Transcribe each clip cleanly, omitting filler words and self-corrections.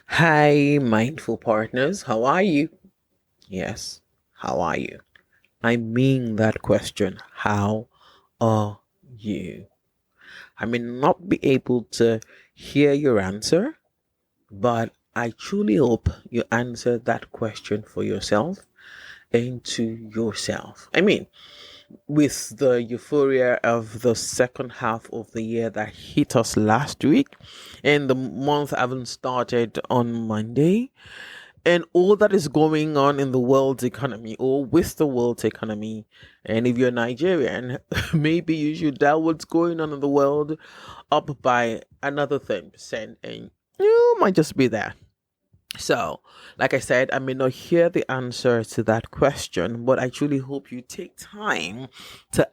Hi, mindful partners. How are you? Yes, how are you? I mean that question. How are you? I may not be able to hear your answer, but I truly hope you answer that question for yourself and to yourself. With the euphoria of the second half of the year that hit us last week, and the month haven't started on Monday, and all that is going on in the world's economy or with the world's economy. And if you're Nigerian, maybe you should dial what's going on in the world up by another 10%, and you might just be there. So, like I said, I may not hear the answer to that question, but I truly hope you take time to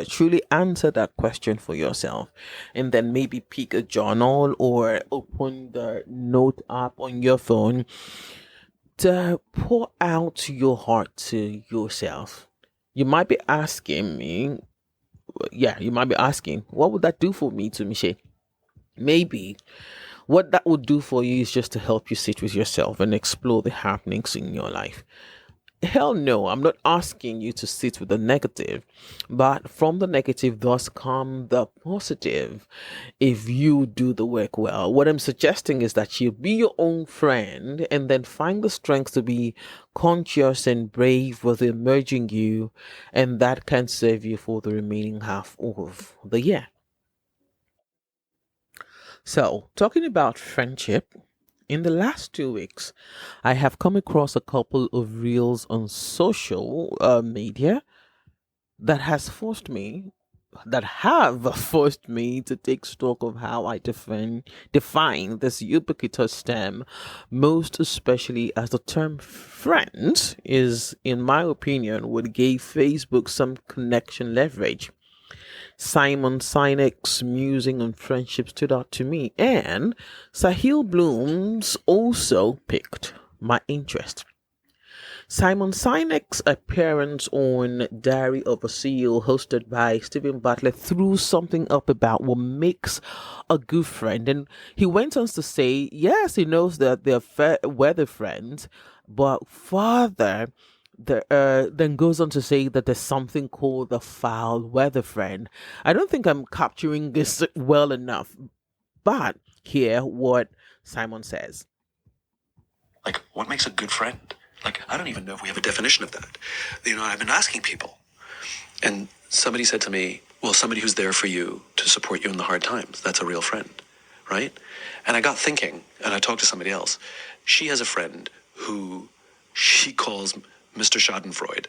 truly answer that question for yourself. And then maybe pick a journal or open the note app on your phone to pour out your heart to yourself. You might be asking me, you might be asking, what would that do for me, to Michelle? Maybe what that would do for you is just to help you sit with yourself and explore the happenings in your life. Hell no, I'm not asking you to sit with the negative, but from the negative does come the positive if you do the work well. What I'm suggesting is that you be your own friend and then find the strength to be conscious and brave with emerging you, and that can serve you for the remaining half of the year. So, talking about friendship, in the last 2 weeks, I have come across a couple of reels on social media that has forced me, that have forced me to take stock of how I define this ubiquitous term, most especially as the term friend is, in my opinion, what gave Facebook some connection leverage. Simon Sinek's musing on friendship stood out to me, and Sahil Bloom's also piqued my interest. Simon Sinek's appearance on Diary of a CEO, hosted by Stephen Butler, threw something up about what makes a good friend. And he went on to say, yes, he knows that they're fair weather friends, but further, then goes on to say that there's something called the foul weather friend. I don't think I'm capturing this well enough, but hear what Simon says. Like, what makes a good friend? Like, I don't even know if we have a definition of that. I've been asking people. And somebody said to me, well, somebody who's there for you to support you in the hard times, that's a real friend, right? And I got thinking, and I talked to somebody else. She has a friend who she calls Mr. Schadenfreude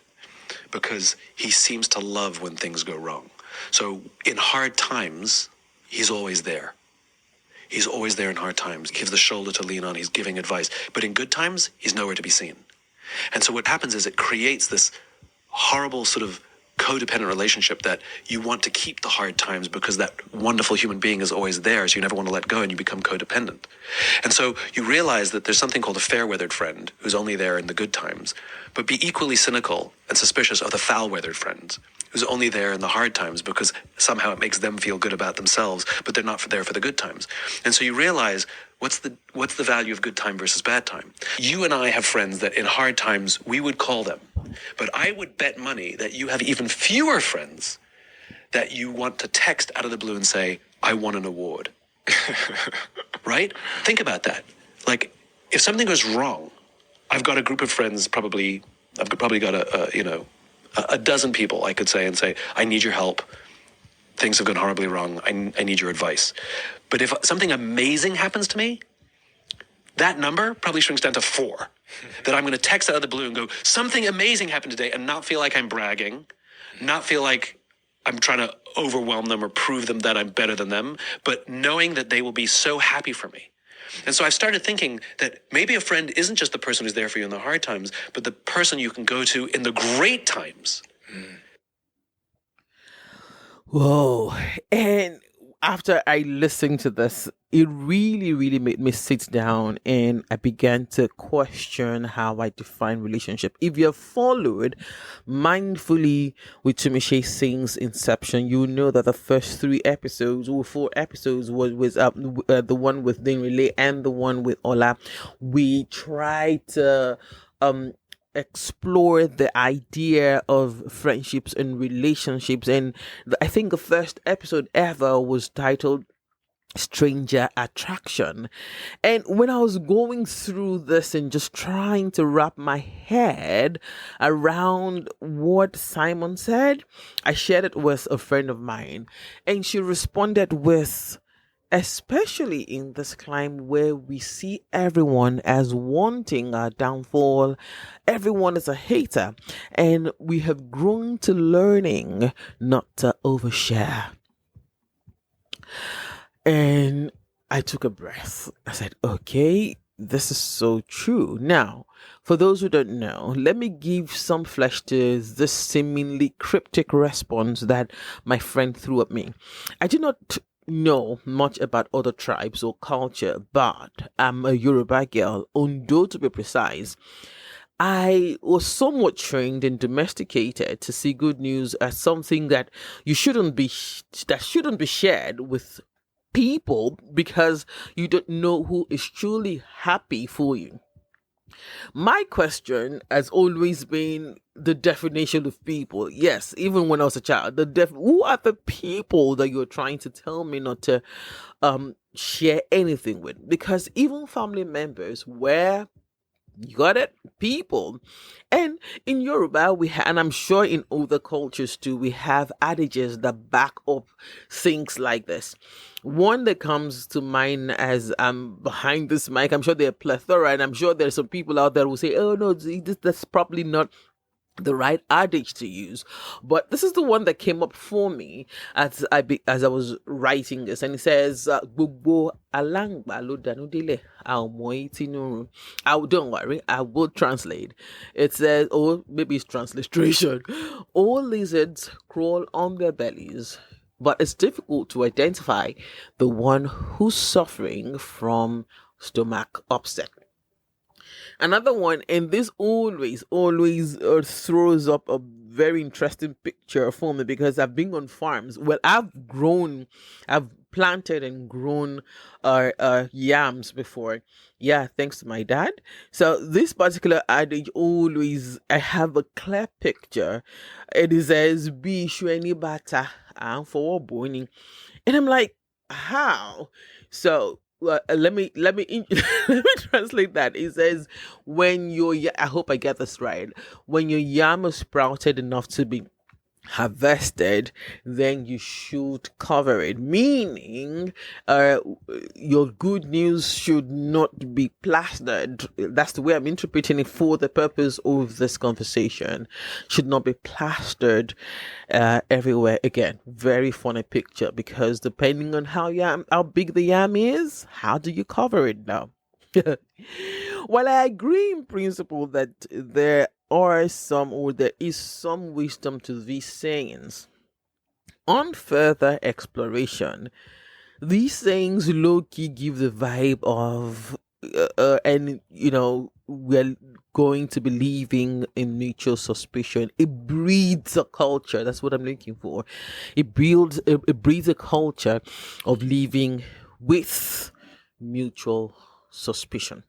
because he seems to love when things go wrong. So in hard times, he's always there. He's always there in hard times, gives the shoulder to lean on, he's giving advice. But in good times, he's nowhere to be seen. And so what happens is it creates this horrible sort of codependent relationship that you want to keep the hard times because that wonderful human being is always there, so you never want to let go, and you become codependent. And so you realize that there's something called a fair-weathered friend who's only there in the good times, but be equally cynical and suspicious of the foul-weathered friends who's only there in the hard times because somehow it makes them feel good about themselves, but they're not there for the good times. And so you realize what's the value of good time versus bad time. You and I have friends that in hard times we would call them, but I would bet money that you have even fewer friends that you want to text out of the blue and say, I won an award. Right? Think about that. Like, if something goes wrong, I've got a group of friends, I've probably got a dozen people I could say and say, I need your help. Things have gone horribly wrong. I need your advice. But if something amazing happens to me, that number probably shrinks down to 4. That I'm going to text out of the blue and go, something amazing happened today, and not feel like I'm bragging, not feel like I'm trying to overwhelm them or prove them that I'm better than them, but knowing that they will be so happy for me. And so I've started thinking that maybe a friend isn't just the person who's there for you in the hard times, but the person you can go to in the great times. Whoa. And after I listened to this, it really, really made me sit down and I began to question how I define relationship. If you have followed mindfully with Tumishe Singh's Inception, you know that the first 3 episodes or 4 episodes was the one with Din Relay and the one with Ola. We tried to explore the idea of friendships and relationships, and I think the first episode ever was titled Stranger Attraction. And when I was going through this and just trying to wrap my head around what Simon said, I shared it with a friend of mine, and she responded with, especially in this climate where we see everyone as wanting our downfall, everyone is a hater, and we have grown to learning not to overshare. And I took a breath. I said, okay, this is so true. Now, for those who don't know, let me give some flesh to this seemingly cryptic response that my friend threw at me. I do not know much about other tribes or culture, but I'm a Yoruba girl, Ondo to be precise. I was somewhat trained and domesticated to see good news as something that shouldn't be shared with people because you don't know who is truly happy for you. My question has always been the definition of people. Yes, even when I was a child, who are the people that you're trying to tell me not to share anything with? Because even family members, where you got it, people. And in Yoruba, and I'm sure in other cultures too, we have adages that back up things like this. One that comes to mind as I'm behind this mic, I'm sure there are plethora, and I'm sure there's some people out there who say, oh no, that's probably not the right adage to use, but this is the one that came up for me as I was writing this, and it says "Gbogbo alangba lo danu dele, a ò mọ etí nínú." Don't worry, I will translate. It says, or maybe it's transliteration. All lizards crawl on their bellies, but it's difficult to identify the one who's suffering from stomach upset. Another one, and this always throws up a very interesting picture for me because I've been on farms. Well, I've planted and grown yams before. Yeah, thanks to my dad. So this particular adage I have a clear picture. It says, "Be shweni bata and for boning," and I'm like, how? So let me let me translate that. It says, when I hope I get this right. When your yam is sprouted enough to be harvested, then you should cover it, meaning your good news should not be plastered. That's the way I'm interpreting it for the purpose of this conversation. Should not be plastered everywhere. Again, very funny picture, because depending on how big the yam is, how do you cover it now? While I agree in principle that there is some wisdom to these sayings, on further exploration, these sayings low-key give the vibe of and we're going to be living in mutual suspicion. It breeds a culture. That's what I'm looking for. It breeds a culture of living with mutual suspicion.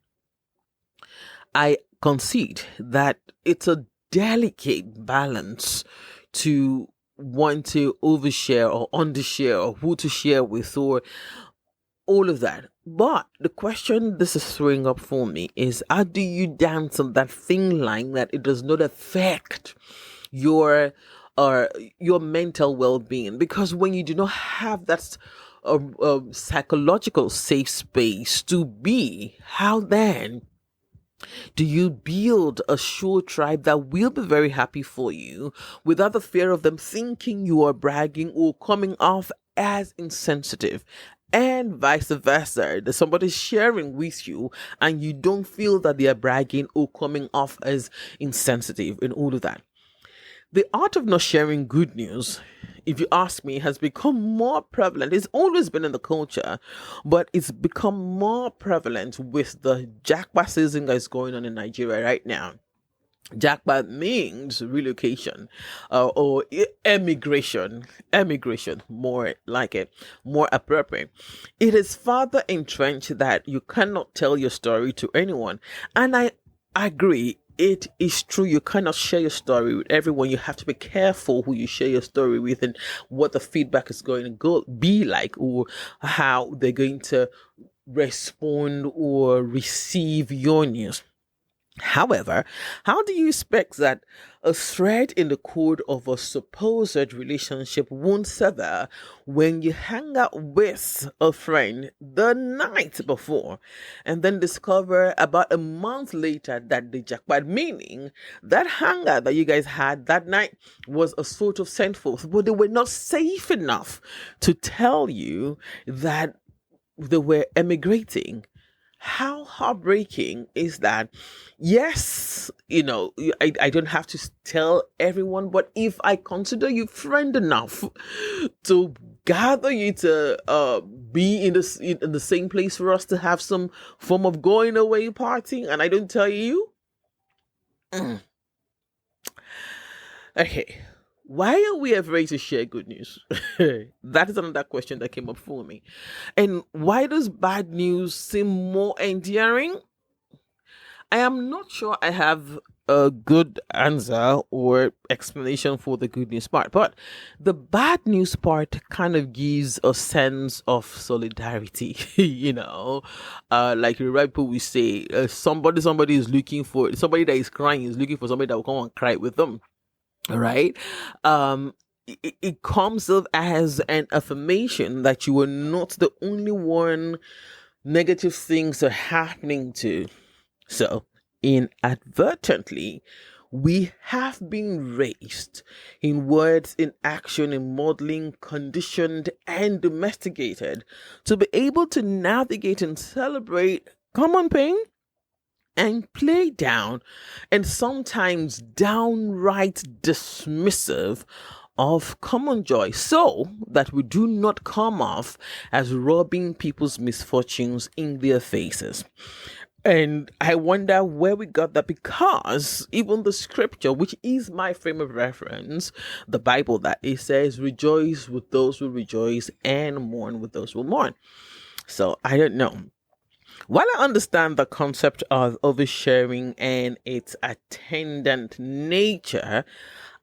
I concede that it's a delicate balance to want to overshare or undershare, or who to share with, or all of that. But the question this is throwing up for me is, how do you dance on that thin line that it does not affect your mental well-being? Because when you do not have that psychological safe space to be, how then do you build a sure tribe that will be very happy for you without the fear of them thinking you are bragging or coming off as insensitive? And vice versa, that somebody's sharing with you and you don't feel that they are bragging or coming off as insensitive and all of that. The art of not sharing good news, if you ask me, has become more prevalent. It's always been in the culture, but it's become more prevalent with the jackpot season that's going on in Nigeria right now. Jackpot means relocation, or emigration, more like it, more appropriate. It is further entrenched that you cannot tell your story to anyone. And I agree. It is true. You cannot share your story with everyone. You have to be careful who you share your story with and what the feedback is going to be like, or how they're going to respond or receive your news. However, how do you expect that a thread in the cord of a supposed relationship won't sever when you hang out with a friend the night before and then discover about a month later that the jackpot, meaning that hangout that you guys had that night, was a sort of sent forth, but they were not safe enough to tell you that they were emigrating? How heartbreaking is that? Yes, I don't have to tell everyone, but if I consider you friend enough to gather you to be in the same place for us to have some form of going away party, and I don't tell you, okay. Why are we afraid to share good news? That is another question that came up for me. And why does bad news seem more endearing? I am not sure I have a good answer or explanation for the good news part, but the bad news part kind of gives a sense of solidarity. Like Yoruba people we say, somebody is looking for somebody that is crying is looking for somebody that will come and cry with them. Right? It comes up as an affirmation that you are not the only one negative things are happening to. So, inadvertently, we have been raised in words, in action, in modeling, conditioned, and domesticated to be able to navigate and celebrate common pain and play down and sometimes downright dismissive of common joy, so that we do not come off as rubbing people's misfortunes in their faces. And I wonder where we got that, because even the scripture, which is my frame of reference, the Bible, that it says, rejoice with those who rejoice and mourn with those who mourn. So I don't know. While I understand the concept of oversharing and its attendant nature,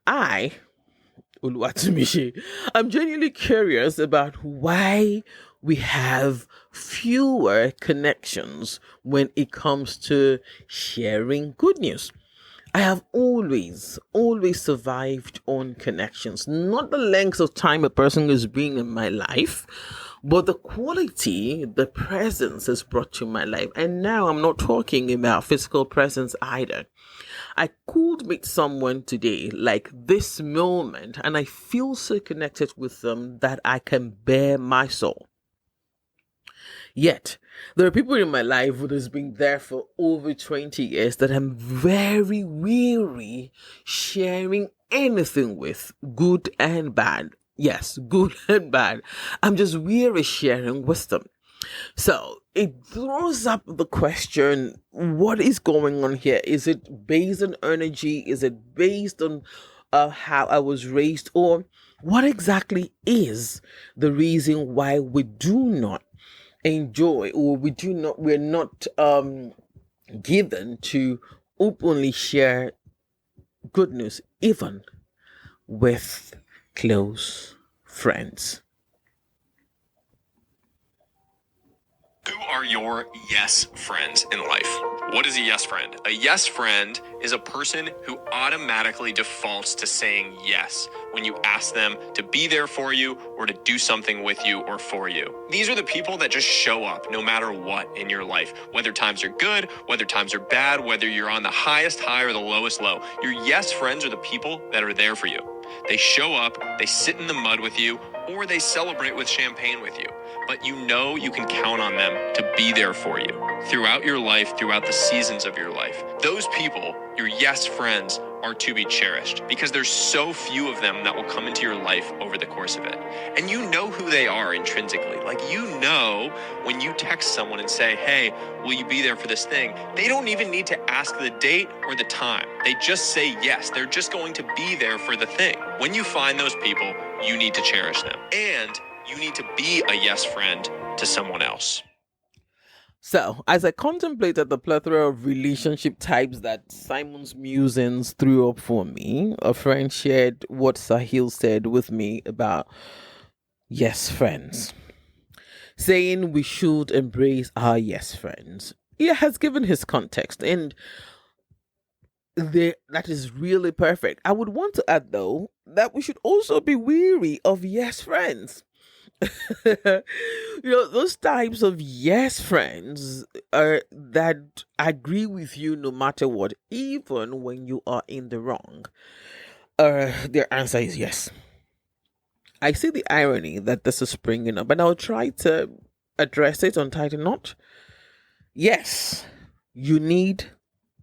I'm genuinely curious about why we have fewer connections when it comes to sharing good news. I have always survived on connections, not the length of time a person has been in my life, but the quality, the presence has brought to my life. And now I'm not talking about physical presence either. I could meet someone today, like this moment, and I feel so connected with them that I can bare my soul. Yet, there are people in my life who has been there for over 20 years that I'm very weary sharing anything with, good and bad. Yes, good and bad. I'm just weary sharing with them. So it throws up the question, what is going on here? Is it based on energy? Is it based on how I was raised? Or what exactly is the reason why we do not enjoy, or we're not given to openly share good news, even with close friends? Who are your yes friends in life? What is a yes friend? A yes friend is a person who automatically defaults to saying yes when you ask them to be there for you or to do something with you or for you. These are the people that just show up no matter what in your life, whether times are good, whether times are bad, whether you're on the highest high or the lowest low. Your yes friends are the people that are there for you. They show up, they sit in the mud with you, or they celebrate with champagne with you. but you know you can count on them to be there for you throughout your life, throughout the seasons of your life. Those people, your yes friends, are to be cherished because there's so few of them that will come into your life over the course of it. And you know who they are intrinsically. Like, you know, when you text someone and say, hey, will you be there for this thing? They don't even need to ask the date or the time. They just say yes. They're just going to be there for the thing. When you find those people, you need to cherish them. And you need to be a yes friend to someone else. So, as I contemplated the plethora of relationship types that Simon's musings threw up for me, a friend shared what Sahil said with me about yes friends, saying we should embrace our yes friends. He has given his context, and that is really perfect. I would want to add, though, that we should also be weary of yes friends. Those types of yes friends that agree with you no matter what, even when you are in the wrong. Their answer is yes. I see the irony that this is springing up, and I'll try to address it on Title Knot. Yes, you need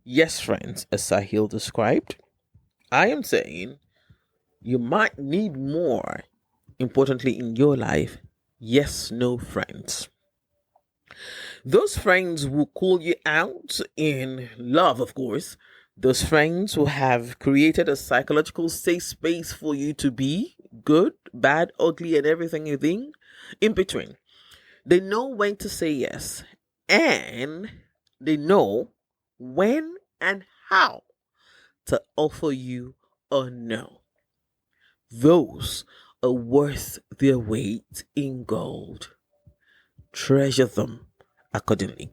yes friends, as Sahil described. I am saying you might need more, importantly in your life, yes, no friends. Those friends will call you out in love, of course. Those friends who have created a psychological safe space for you to be good, bad, ugly, and everything in between. They know when to say yes, and they know when and how to offer you a no. Those are worth their weight in gold. Treasure them accordingly.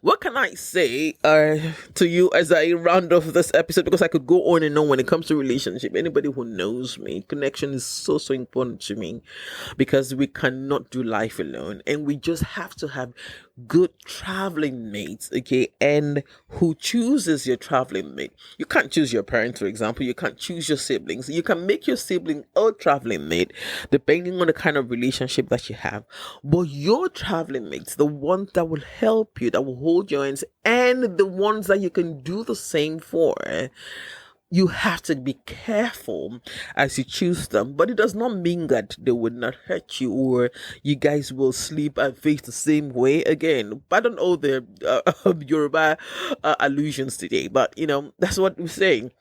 What can I say to you as I round off this episode? Because I could go on and on when it comes to relationship. Anybody who knows me, connection is so important to me because we cannot do life alone, and we just have to have good traveling mates, okay? And who chooses your traveling mate? You can't choose your parents, for example. You can't choose your siblings. You can make your sibling a traveling mate depending on the kind of relationship that you have. But your traveling mates, the ones that will help you, that will hold your hands, and the ones that you can do the same for, you have to be careful as you choose them. But it does not mean that they would not hurt you or you guys will sleep and face the same way again. Pardon all the Yoruba allusions today, but that's what we're saying.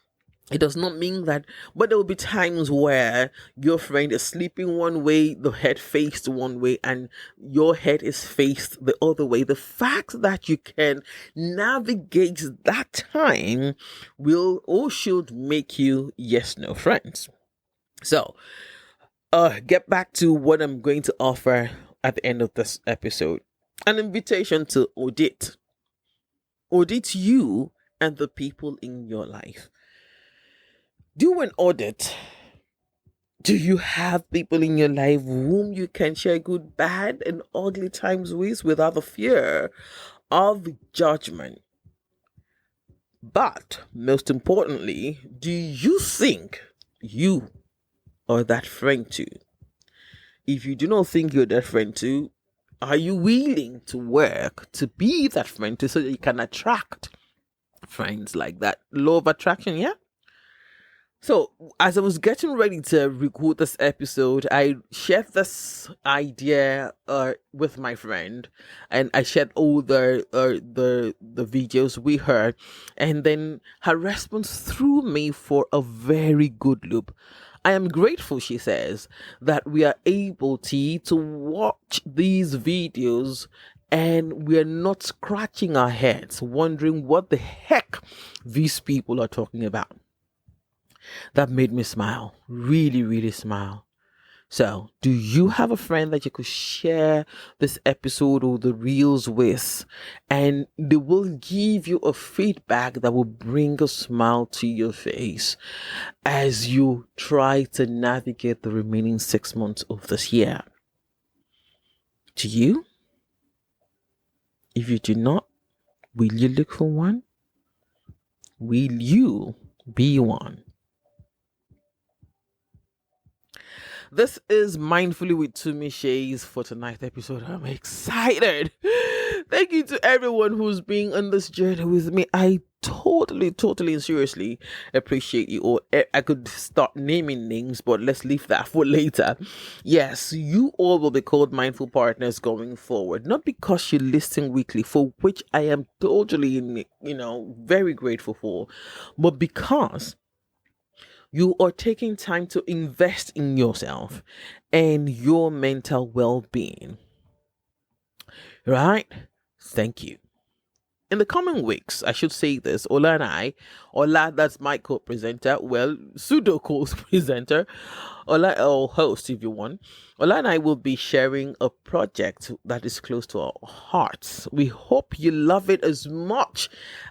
It does not mean that, but there will be times where your friend is sleeping one way, the head faced one way, and your head is faced the other way. The fact that you can navigate that time will or should make you yes, no friends. So, get back to what I'm going to offer at the end of this episode. An invitation to audit. Audit you and the people in your life. Do an audit. Do you have people in your life whom you can share good, bad, and ugly times with without the fear of judgment? But most importantly, do you think you are that friend too? If you do not think you're that friend too, are you willing to work to be that friend too so that you can attract friends like that? Law of attraction, yeah? So, as I was getting ready to record this episode, I shared this idea with my friend, and I shared all the videos with her, and then her response threw me for a very good loop. I am grateful, she says, that we are able to watch these videos and we are not scratching our heads, wondering what the heck these people are talking about. That made me smile, really, really smile. So, do you have a friend that you could share this episode or the reels with? And they will give you a feedback that will bring a smile to your face as you try to navigate the remaining 6 months of this year. Do you? If you do not, will you look for one? Will you be one? This is Mindfully with Tumi Shays for tonight's episode. I'm excited. Thank you to everyone who's been on this journey with me. I totally and seriously appreciate you all. I could start naming names, but let's leave that for later. Yes, you all will be called mindful partners going forward, not because you listen weekly, for which I am totally, very grateful for, but because you are taking time to invest in yourself and your mental well-being. Right? Thank you. In the coming weeks, I should say this, Ola and I, Ola, that's my co-presenter, well, pseudo co-presenter, Ola, or host if you want, Ola and I will be sharing a project that is close to our hearts. We hope you love it as much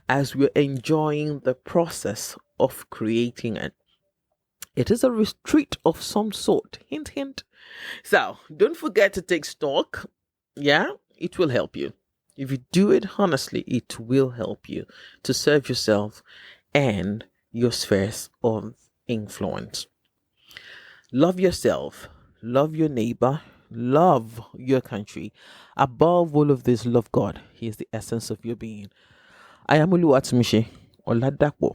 as we're enjoying the process of creating it. It is a retreat of some sort. Hint, hint. So don't forget to take stock. Yeah, it will help you. If you do it honestly, it will help you to serve yourself and your spheres of influence. Love yourself, love your neighbor, love your country. Above all of this, love God. He is the essence of your being. I am Oluwatumishi Oladapo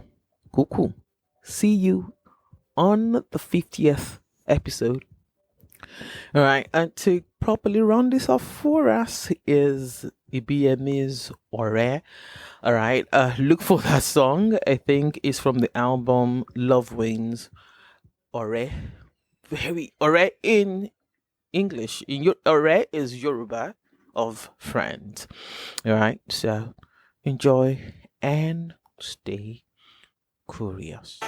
Kuku. See you on the 50th episode. All right, and to properly round this off for us is Ibiemi's Ore. All right, look for that song. I think it's from the album Love Wings. Ore, very Ore in English. In your Ore is Yoruba of friend. All right, so enjoy and stay curious.